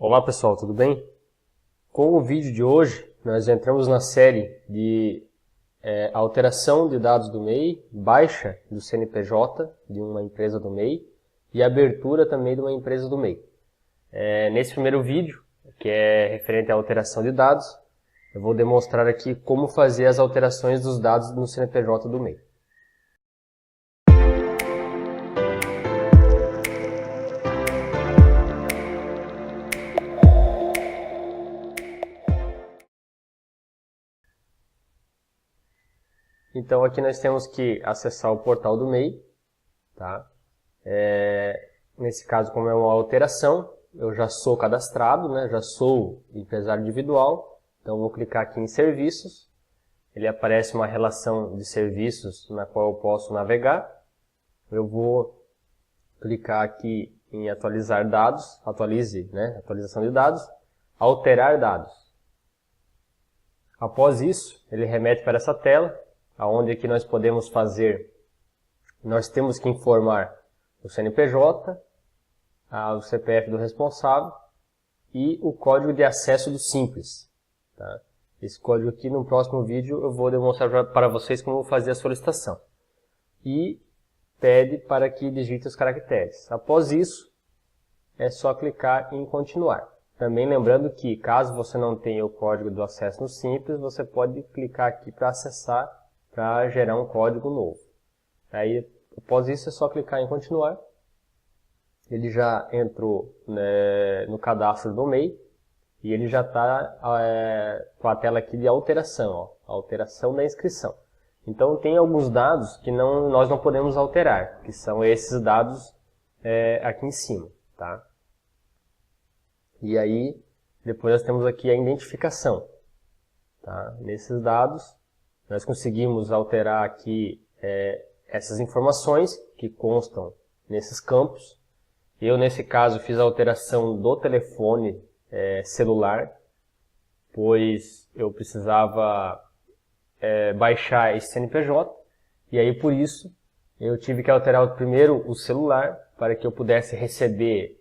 Olá pessoal, tudo bem? Com o vídeo de hoje, nós entramos na série de alteração de dados do MEI, baixa do CNPJ de uma empresa do MEI e abertura também de uma empresa do MEI. Nesse primeiro vídeo, que é referente à alteração de dados, eu vou demonstrar aqui como fazer as alterações dos dados no CNPJ do MEI. Então aqui nós temos que acessar o portal do MEI, tá? Nesse caso, como é uma alteração, eu já sou cadastrado, né? Já sou empresário individual, então vou clicar aqui em serviços, ele aparece uma relação de serviços na qual eu posso navegar, eu vou clicar aqui em atualizar dados, atualize, né? Atualização de dados, alterar dados. Após isso, ele remete para essa tela, onde aqui nós podemos fazer, nós temos que informar o CNPJ, o CPF do responsável e o código de acesso do Simples. Tá? Esse código aqui no próximo vídeo eu vou demonstrar para vocês como fazer a solicitação. E pede para que digite os caracteres. Após isso, é só clicar em continuar. Também lembrando que caso você não tenha o código do acesso no Simples, você pode clicar aqui para acessar, para gerar um código novo. Aí, após isso, é só clicar em continuar. Ele já entrou, né, no cadastro do MEI e ele já está com a tela aqui de alteração, ó, alteração da inscrição. Então, tem alguns dados que nós não podemos alterar, que são esses dados aqui em cima. Tá? E aí, depois nós temos aqui a identificação. Tá? Nesses dados, nós conseguimos alterar aqui essas informações que constam nesses campos. Eu, nesse caso, fiz a alteração do telefone celular, pois eu precisava baixar esse CNPJ, e aí por isso eu tive que alterar primeiro o celular para que eu pudesse receber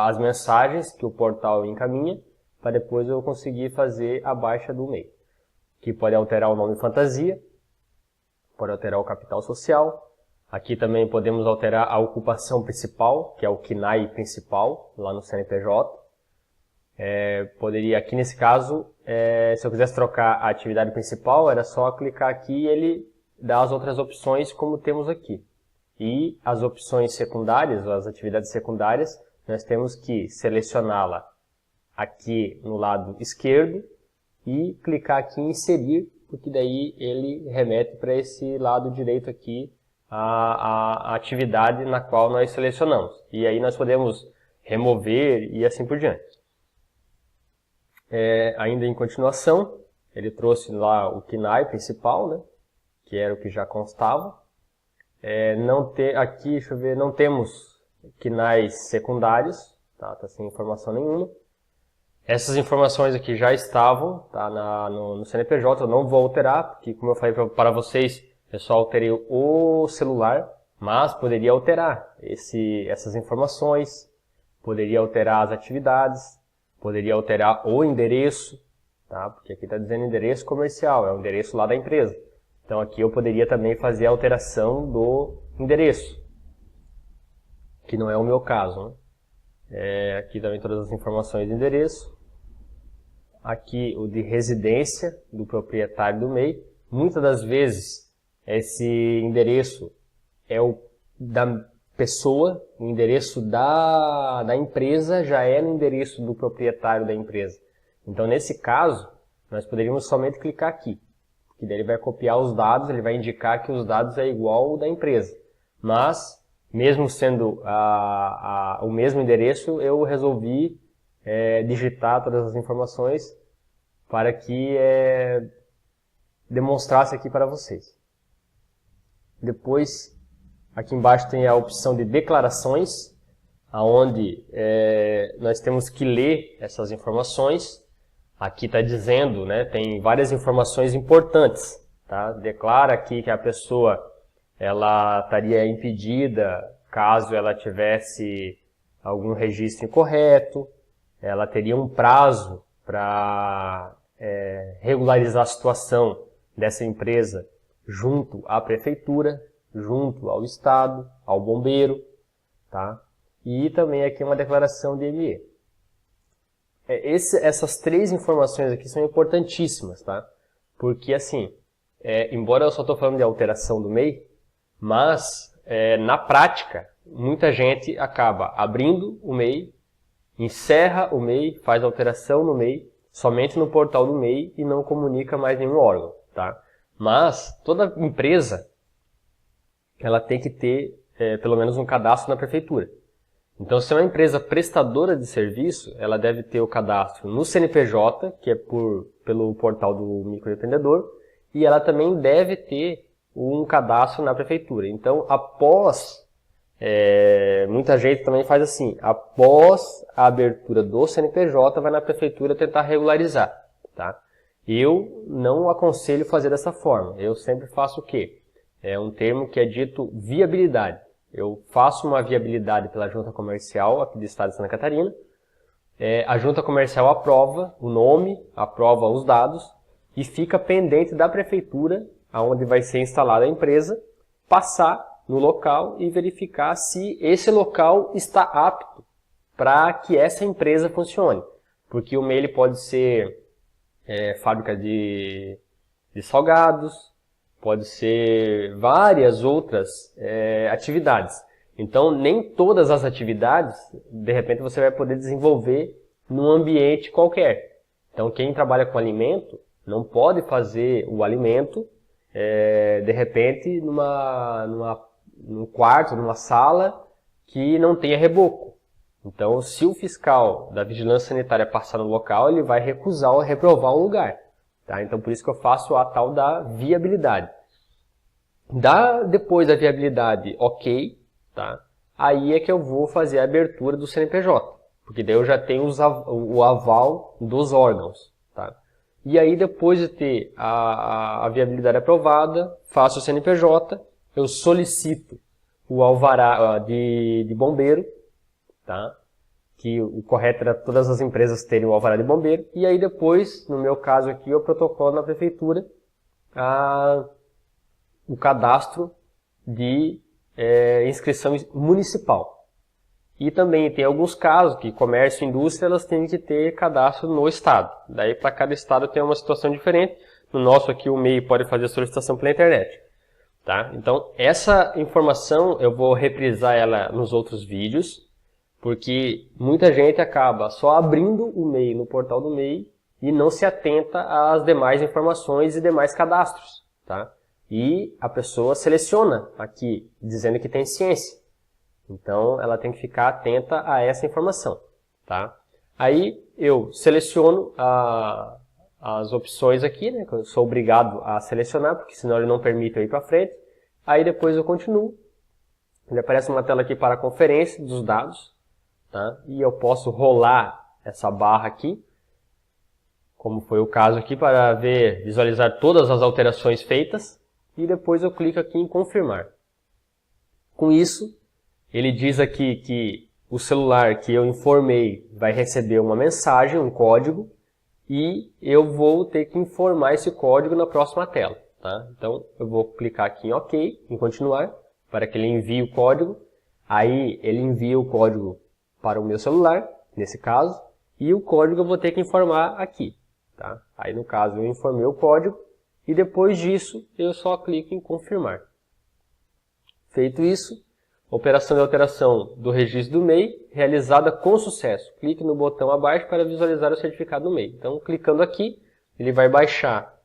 as mensagens que o portal encaminha, para depois eu conseguir fazer a baixa do MEI. Aqui pode alterar o nome fantasia, pode alterar o capital social. Aqui também podemos alterar a ocupação principal, que é o CNAE principal, lá no CNPJ. Poderia, aqui nesse caso, se eu quisesse trocar a atividade principal, era só clicar aqui e ele dá as outras opções como temos aqui. E as opções secundárias, ou as atividades secundárias, nós temos que selecioná-la aqui no lado esquerdo, e clicar aqui em inserir, porque daí ele remete para esse lado direito aqui a atividade na qual nós selecionamos. E aí nós podemos remover e assim por diante. Ainda em continuação, ele trouxe lá o CNAE principal, né, que era o que já constava. Aqui, deixa eu ver, não temos CNAEs secundários, tá sem informação nenhuma. Essas informações aqui já estavam, tá, no CNPJ, eu não vou alterar, porque como eu falei para vocês, eu só alterei o celular, mas poderia alterar essas informações, poderia alterar as atividades, poderia alterar o endereço, tá, porque aqui está dizendo endereço comercial, é o endereço lá da empresa. Então aqui eu poderia também fazer a alteração do endereço, que não é o meu caso, né? Aqui também todas as informações de endereço. Aqui o de residência do proprietário do MEI. Muitas das vezes esse endereço é o da pessoa, o endereço da empresa já é no endereço do proprietário da empresa. Então nesse caso, nós poderíamos somente clicar aqui, que daí ele vai copiar os dados, ele vai indicar que os dados é igual ao da empresa. Mas, mesmo sendo o mesmo endereço, eu resolvi digitar todas as informações para que demonstrasse aqui para vocês. Depois, aqui embaixo tem a opção de declarações, onde nós temos que ler essas informações. Aqui está dizendo, né, tem várias informações importantes. Tá? Declara aqui que a pessoa ela estaria impedida caso ela tivesse algum registro incorreto. ela teria um prazo para regularizar a situação dessa empresa junto à prefeitura, junto ao Estado, ao bombeiro, tá? E também aqui uma declaração de ME. Essas três informações aqui são importantíssimas, tá? Porque assim, embora eu só estou falando de alteração do MEI, mas na prática, muita gente acaba abrindo o MEI, encerra o MEI, faz alteração no MEI, somente no portal do MEI e não comunica mais nenhum órgão, tá? Mas toda empresa, ela tem que ter pelo menos um cadastro na prefeitura. Então, se é uma empresa prestadora de serviço, ela deve ter o cadastro no CNPJ, que é pelo portal do microempreendedor, e ela também deve ter um cadastro na prefeitura. Então, muita gente também faz assim, após a abertura do CNPJ, vai na prefeitura tentar regularizar, tá? Eu não aconselho fazer dessa forma. Eu sempre faço o quê? É um termo que é dito viabilidade. Eu faço uma viabilidade pela junta comercial aqui do estado de Santa Catarina. A junta comercial aprova o nome, aprova os dados e fica pendente da prefeitura, onde vai ser instalada a empresa, passar no local e verificar se esse local está apto para que essa empresa funcione. Porque o MEI pode ser fábrica de salgados, pode ser várias outras atividades. Então, nem todas as atividades, de repente, você vai poder desenvolver num ambiente qualquer. Então, quem trabalha com alimento não pode fazer o alimento, de repente, num quarto, numa sala que não tenha reboco. Então, se o fiscal da vigilância sanitária passar no local, ele vai recusar ou reprovar o lugar. Tá? Então, por isso que eu faço a tal da viabilidade. Depois da viabilidade, ok, tá? Aí é que eu vou fazer a abertura do CNPJ, porque daí eu já tenho o aval dos órgãos. Tá? E aí, depois de ter a viabilidade aprovada, faço o CNPJ, eu solicito o alvará de bombeiro, tá? Que o correto era todas as empresas terem o alvará de bombeiro, e aí depois, no meu caso aqui, eu protocolo na prefeitura o cadastro de inscrição municipal. E também tem alguns casos que comércio e indústria elas têm que ter cadastro no estado. Daí para cada estado tem uma situação diferente. No nosso aqui o MEI pode fazer a solicitação pela internet. Tá? Então essa informação eu vou reprisar ela nos outros vídeos, porque muita gente acaba só abrindo o MEI no portal do MEI e não se atenta às demais informações e demais cadastros. Tá? E a pessoa seleciona aqui, dizendo que tem ciência. Então, ela tem que ficar atenta a essa informação. Tá? Aí, eu seleciono as opções aqui, né, que eu sou obrigado a selecionar, porque senão ele não permite eu ir para frente. Aí, depois eu continuo. Ele aparece uma tela aqui para a conferência dos dados. Tá? E eu posso rolar essa barra aqui, como foi o caso aqui, para visualizar todas as alterações feitas. E depois eu clico aqui em confirmar. Com isso, ele diz aqui que o celular que eu informei vai receber uma mensagem, um código, e eu vou ter que informar esse código na próxima tela. Tá? Então, eu vou clicar aqui em OK, em continuar, para que ele envie o código. Aí, ele envia o código para o meu celular, nesse caso, e o código eu vou ter que informar aqui. Tá? Aí, no caso, eu informei o código, e depois disso, eu só clico em confirmar. Feito isso, operação de alteração do registro do MEI, realizada com sucesso. Clique no botão abaixo para visualizar o certificado do MEI. Então, clicando aqui, ele vai baixar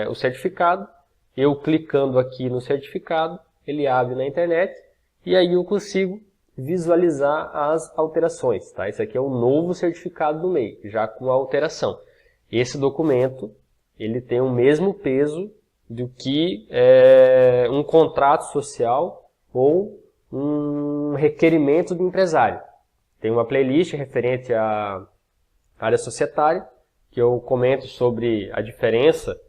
o certificado. Eu clicando aqui no certificado, ele abre na internet e aí eu consigo visualizar as alterações. Tá? Esse aqui é o novo certificado do MEI, já com a alteração. Esse documento ele tem o mesmo peso do que um contrato social ou um requerimento do empresário. Tem uma playlist referente à área societária, que eu comento sobre a diferença,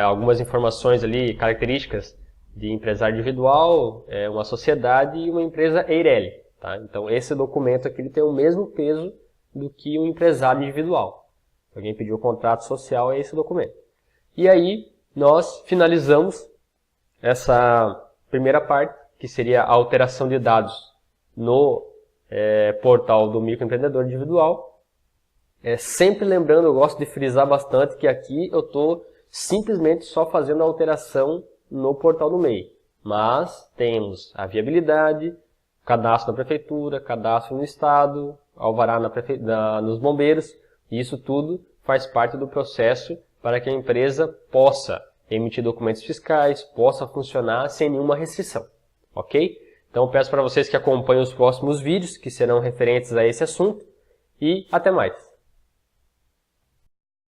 algumas informações ali, características de empresário individual, uma sociedade e uma empresa EIRELI. Tá? Então esse documento aqui ele tem o mesmo peso do que um empresário individual. Se alguém pediu o contrato social, é esse documento. E aí, nós finalizamos essa primeira parte, que seria a alteração de dados no portal do microempreendedor individual. Sempre lembrando, eu gosto de frisar bastante que aqui eu estou simplesmente só fazendo a alteração no portal do MEI. Mas temos a viabilidade, cadastro na prefeitura, cadastro no estado, alvará nos bombeiros, e isso tudo faz parte do processo para que a empresa possa emitir documentos fiscais, possa funcionar sem nenhuma restrição, ok? Então peço para vocês que acompanhem os próximos vídeos, que serão referentes a esse assunto, e até mais!